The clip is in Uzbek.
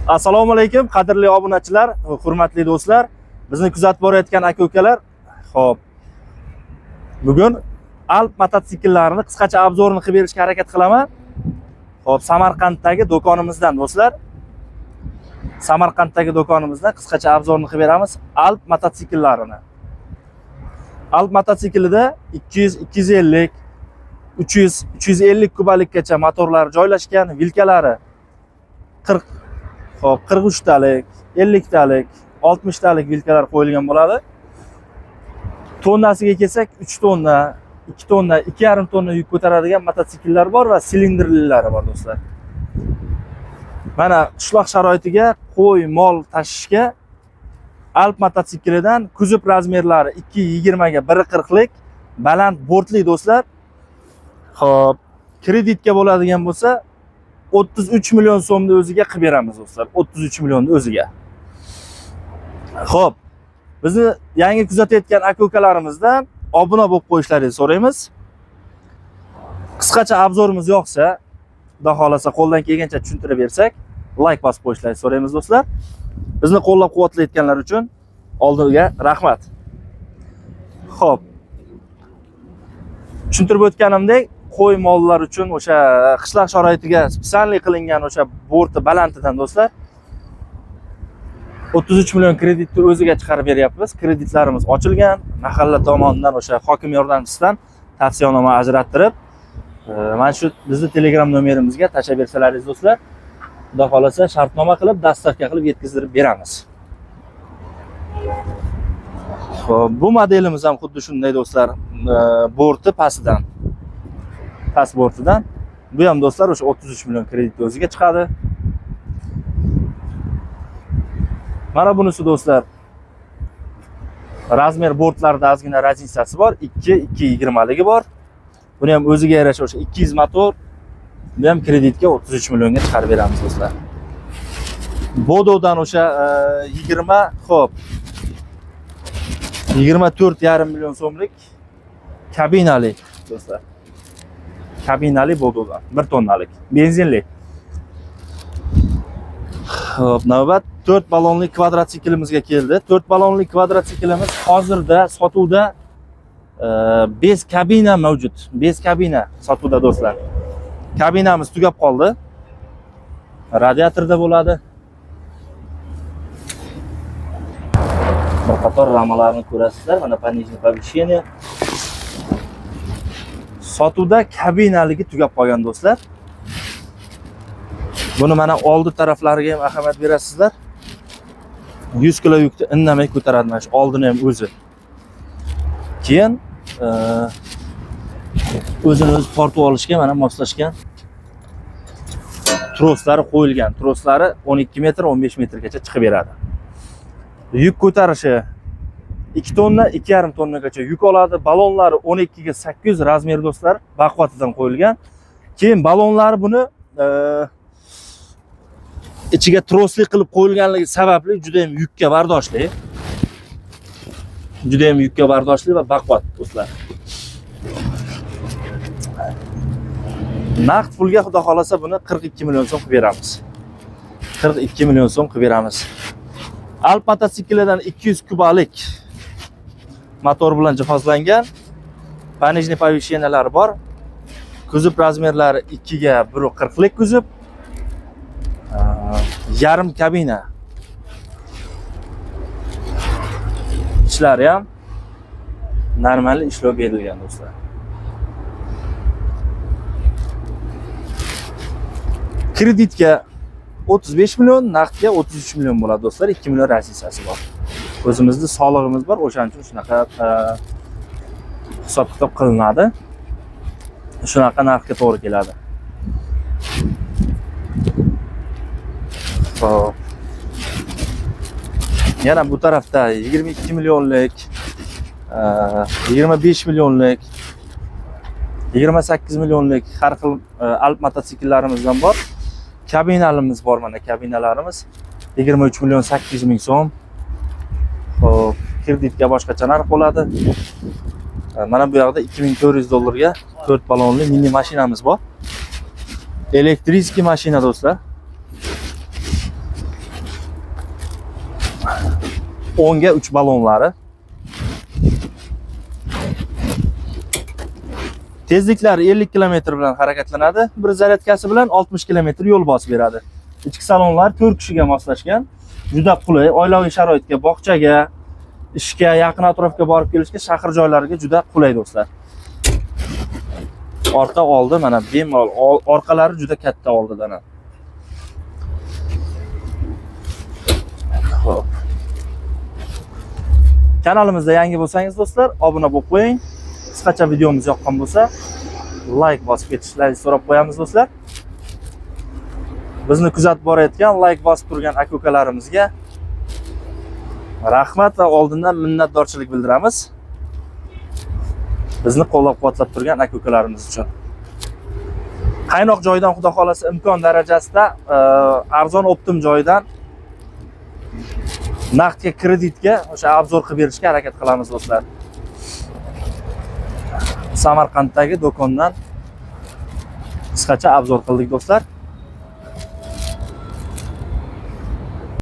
Assalomu alaykum, qadrli obunachilar, hurmatli do'stlar, bizni kuzatib borayotgan aka-ukalar. Xo'p. Bugun Alp mototsiklarini qisqacha obzorini qilib berishga harakat qilaman. Xo'p, Samarqanddagi do'konimizdan do'stlar. Samarqanddagi do'konimizdan qisqacha obzorini qilib beramiz Alp mototsiklarini. Alp mototsiklida 200, 250, 300, 350 kubalikgacha motorlar joylashgan, vilkalari 40 Xo'p, 43 talik, 50 talik, 60 talik vilkalar qo'yilgan bo'ladi. Tonnasiga kelsak 3 tonna, 2 tonna, 2,5 tonna yuk ko'taradigan mototsikllar bor va silindrlilari bor do'stlar. Mana qishloq sharoitiga qo'y, mol tashishga Alp mototsiklidan kuzov razmerlari 220 ga 140 lik baland bortli do'stlar. Xo'p, kreditga bo'ladigan bo'lsa 33 million so'mni o'ziga qilib beramiz do'stlar. 33 millionni o'ziga. Xo'p, bizni yangi kuzatayotgan aka-ukalarimizdan obuna bo'lib qo'yishlaringizni so'raymiz. Qisqacha obzorimiz yoqsa, xudo xolasa qo'ldan kelgancha tushuntirib bersak, like bosib qo'yishlaringizni so'raymiz do'stlar. Bizni qo'llab-quvvatlayotganlar uchun oldinga rahmat. Xo'p. Tushuntirib o'tganimdek, qo'y mollar uchun o'sha qishloq sharoitiga spesialli qilingan o'sha borti balandidan do'stlar 33 million kreditni o'ziga chiqarib beryapmiz. Kreditlarimiz ochilgan, mahalla tomonidan o'sha hokim yordamchisidan tavsiyanoma ajrattirib, mana shu bizning Telegram nomerimizga tashlab bersalaringiz do'stlar, xudo xolasa shartnoma qilib, dastavka qilib yetkazib beramiz. Xo'p, bu modelimiz ham xuddi shunday do'stlar, borti pastidan. Pasportidan. Bu ham do'stlar o'sha 33 million kredit o'ziga chiqadi. Mana bunisi do'stlar. Razmer bortlarida ozgina razницasi bor. 2-220 ligi bor. Buni ham o'ziga yarasha o'sha 200 motor. Bu ham kreditga 33 millionga chiqarib beramiz do'stlar. Bododan o'sha 20, xo'p. 24,5 million so'mlik kabinali do'stlar. Kabinali bododan 1 tonnalik benzinli. Xo'p, navbat 4 ballonli kvadrotsiklımizga keldi. 4 ballonli kvadrotsiklimiz hozirda sotuvda bez kabina mavjud. Bez kabina sotuvda do'stlar. Kabinamiz tugab qoldi. Radiatorda bo'ladi. Bir qator ramalarni ko'rasizlar. Mana пониженное повышение. Sotuvda kabinaligi tugab qolgan do'stlar. Buni mana oldi taraflariga ham ahamiyat berasizlar. 100 kilo yukni indamay ko'taradi mana shu oldini ham o'zi. Keyin o'zini o'zi tortib olishga mana moslashgan troslari qo'yilgan. Troslari 12 metr, 15 metrgacha chiqib beradi. Yuk ko'tarishi 2 tonna, 2,5 tonnagacha yuk oladi. Balonlari 12 ga 800 razmer do'stlar, baquvvatidan qo'yilgan. Keyin balonlari buni ichiga trosli qilib qo'yilganligi sababli juda ham yukka bardoshli. Juda ham yukka bardoshli va baquvvat do'stlar. Naqd pulga xudo xolasa buni 42 million so'm qilib beramiz. 42 million so'm qilib beramiz. Alp mototsiklidan 200 kubalik motor bilan jihozlangan, пониженное повышениялari bor. Kuzov razmerlari 2 ga 140 lik kuzov. Yarim kabina. Ishlari ham normal ishlov berilgan do'stlar. Kreditga 35 million, naqdga 33 million bo'ladi do'stlar. 2 million raznicasi bor. O'zimizda solig'imiz bor, o'shaning uchun shunaqa hisob-kitob qilinadi. Shunaqa narxga to'g'ri keladi. Xo'p. Yana bu tarafda 22 millionlik, 25 millionlik, 28 millionlik har xil Alp mototsiklarimizdan bor. Kabinalimiz bor, mana kabinalarimiz 23 million 800 ming so'm. Xo'p, kreditga boshqacha narx bo'ladi. Mana bu yoqda 2400 dollarga 4 ballonli mini mashinamiz bor. Elektrический mashina do'stlar. 10 ga 3 ballonlari. Tezliklari 50 km bilan harakatlanadi. Bir zaryadkasi bilan 60 km yo'l bosib beradi. Ichki salonlar 4 kishiga moslashgan. Juda qulay, oilaviy sharoitga, bog'chaga, ishga, yaqin atrofga borib kelishga, shahar joylariga juda qulay do'stlar. Orqa oldi mana bemalol, orqalari juda katta oldidan. Xo'p. Kanalimizda yangi bo'lsangiz do'stlar, obuna bo'lib qo'ying. Qisqacha videomiz yoqqan bo'lsa, like bosib ketishlaringizni so'rab qo'yamiz do'stlar. Bizni kuzatib borayotgan, like bosib turgan aka-ukalarimizga rahmat va oldindan minnatdorchilik bildiramiz. Bizni qo'llab-quvvatlab turgan aka-ukalarimiz uchun. Qaynoq joydan xudo xolasa imkon darajasida arzon optim joydan naqdga, kreditga o'sha obzor qilib berishga harakat qilamiz do'stlar. Samarqanddagi do'kondan qisqacha obzor qildik do'stlar.